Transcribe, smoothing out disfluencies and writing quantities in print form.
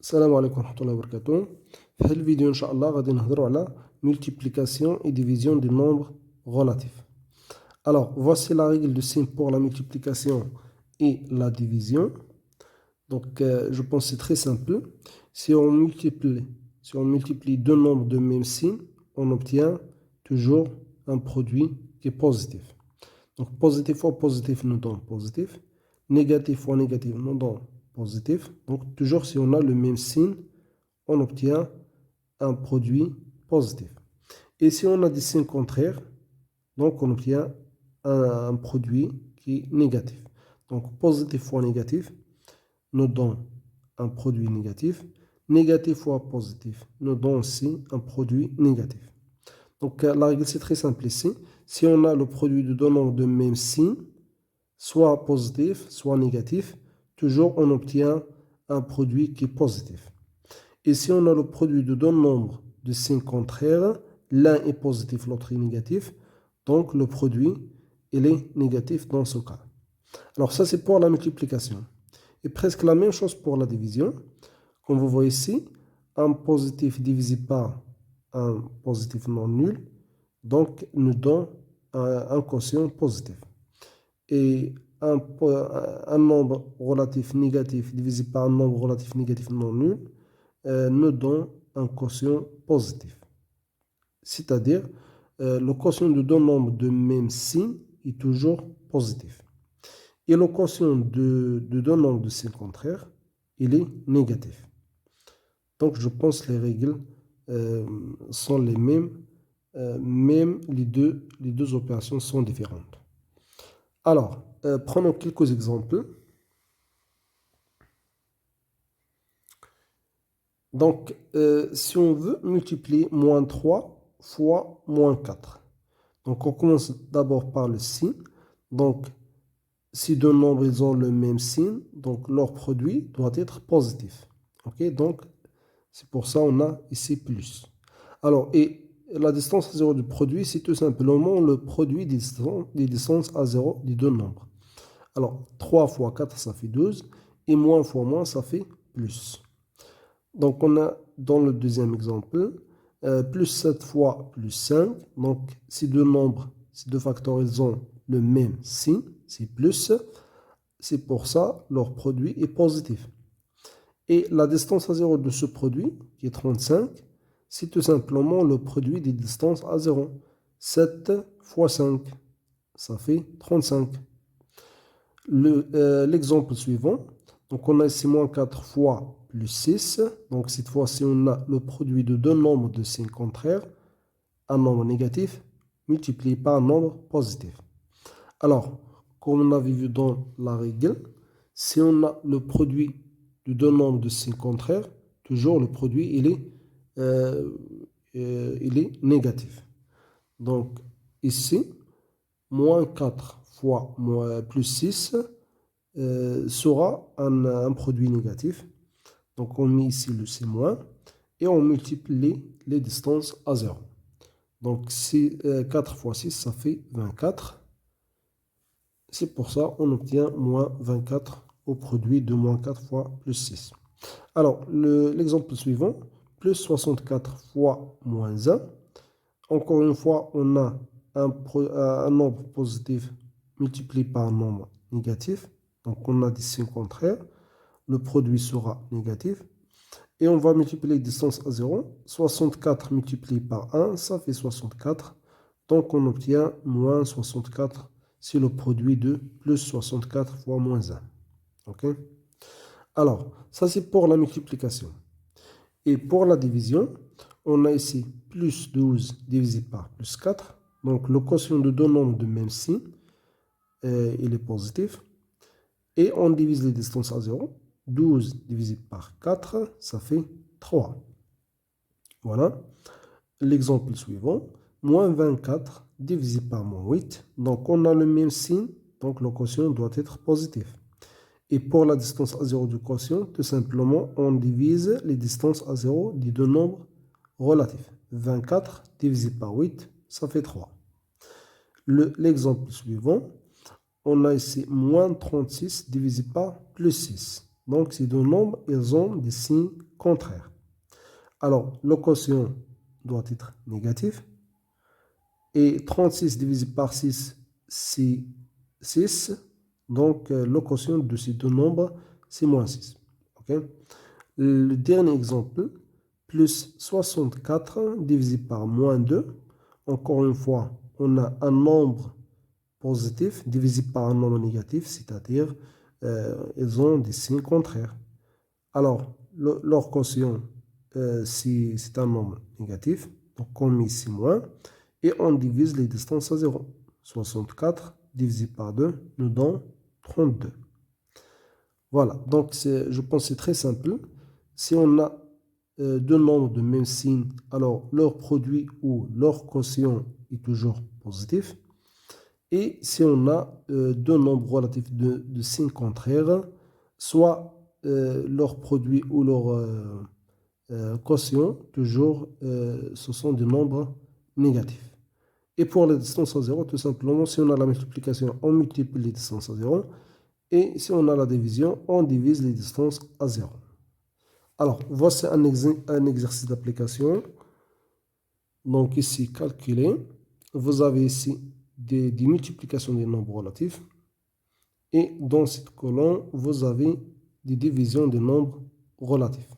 السلام عليكم ورحمة الله وبركاته. في هذا الفيديو إن شاء الله غادي نهضروا على multiplication et division des nombres relatifs. Alors, voici la règle de signe pour la multiplication et la division. Donc, je pense que c'est très simple. Si on multiplie deux nombres de même signe, on obtient toujours un produit qui est positif. Donc, positif fois positif nous donne positif. Négatif fois négatif nous donne positif. Donc, toujours si on a le même signe, on obtient un produit positif. Et si on a des signes contraires, donc on obtient un produit qui est négatif. Donc, positif fois négatif nous donne un produit négatif. Négatif fois positif nous donne aussi un produit négatif. Donc, la règle, c'est très simple ici. Si on a le produit de deux nombres de même signe, soit positif, soit négatif, toujours on obtient un produit qui est positif. Et si on a le produit de deux nombres de signes contraires, l'un est positif, l'autre est négatif, donc le produit, il est négatif dans ce cas. Alors ça, c'est pour la multiplication. Et presque la même chose pour la division. Comme vous voyez ici, un positif divisé par un positif non nul, donc nous donne un quotient positif. Et un nombre relatif négatif divisé par un nombre relatif négatif non nul nous donne un quotient positif. C'est-à-dire, le quotient de deux nombres de même signe est toujours positif. Et le quotient de deux nombres de signes contraires, il est négatif. Donc, je pense que les règles sont les mêmes, même les deux opérations sont différentes. Alors, prenons quelques exemples. Donc, si on veut multiplier moins 3 fois moins 4, donc on commence d'abord par le signe. Donc, si deux nombres ils ont le même signe, donc leur produit doit être positif. Ok, donc c'est pour ça qu'on a ici plus. Alors, et la distance à 0 du produit, c'est tout simplement le produit des distances à 0 des deux nombres. Alors, 3 fois 4, ça fait 12, et moins fois moins, ça fait plus. Donc, on a dans le deuxième exemple, plus 7 fois plus 5. Donc, ces deux nombres, ces deux facteurs, ils ont le même signe, c'est plus. C'est pour ça leur produit est positif. Et la distance à 0 de ce produit, qui est 35, c'est tout simplement le produit des distances à 0. 7 fois 5, ça fait 35. L'exemple suivant, donc on a ici moins 4 fois plus 6. Donc cette fois-ci, on a le produit de deux nombres de signes contraires, un nombre négatif multiplié par un nombre positif. Alors, comme on avait vu dans la règle, si on a le produit de deux nombres de signes contraires, toujours le produit, il est négatif. Donc ici, moins 4 fois plus 6 sera un produit négatif. Donc on met ici le C- et on multiplie les distances à 0. Donc 4 fois 6, ça fait 24. C'est pour ça qu'on obtient moins 24 au produit de moins 4 fois plus 6. Alors, l'exemple suivant, plus 64 fois moins 1. Encore une fois, on a un nombre positif multiplié par un nombre négatif. Donc, on a des signes contraires. Le produit sera négatif. Et on va multiplier les distances à 0. 64 multiplié par 1, ça fait 64. Donc, on obtient moins 64. C'est le produit de plus 64 fois moins 1. OK? Alors, ça c'est pour la multiplication. Et pour la division, on a ici plus 12 divisé par plus 4. Donc, le quotient de deux nombres de même signe, il est positif. Et on divise les distances à 0. 12 divisé par 4, ça fait 3. Voilà. L'exemple suivant, moins 24 divisé par moins 8. Donc, on a le même signe, donc le quotient doit être positif. Et pour la distance à 0 du quotient, tout simplement, on divise les distances à 0 des deux nombres relatifs. 24 divisé par 8, ça fait 3. L'exemple suivant, on a ici moins 36 divisé par plus 6. Donc, ces deux nombres, ils ont des signes contraires. Alors, le quotient doit être négatif. Et 36 divisé par 6, c'est 6. Donc, le quotient de ces deux nombres, c'est moins 6. Okay? Le dernier exemple, plus 64 divisé par moins 2. Encore une fois, on a un nombre positif divisé par un nombre négatif, c'est-à-dire ils ont des signes contraires. Alors, leur quotient, c'est un nombre négatif, donc on met ici moins, et on divise les distances à 0. 64 divisé par 2 nous donne 32. Voilà, donc je pense que c'est très simple. Si on a deux nombres de même signe, alors leur produit ou leur quotient est toujours positif. Et si on a deux nombres relatifs de signes contraires, soit leur produit ou leur quotient, toujours, ce sont des nombres négatifs. Et pour les distances à 0, tout simplement, si on a la multiplication, on multiplie les distances à 0. Et si on a la division, on divise les distances à 0. Alors, voici un exercice d'application. Donc ici, calculer. Vous avez ici des multiplications des nombres relatifs. Et dans cette colonne, vous avez des divisions des nombres relatifs.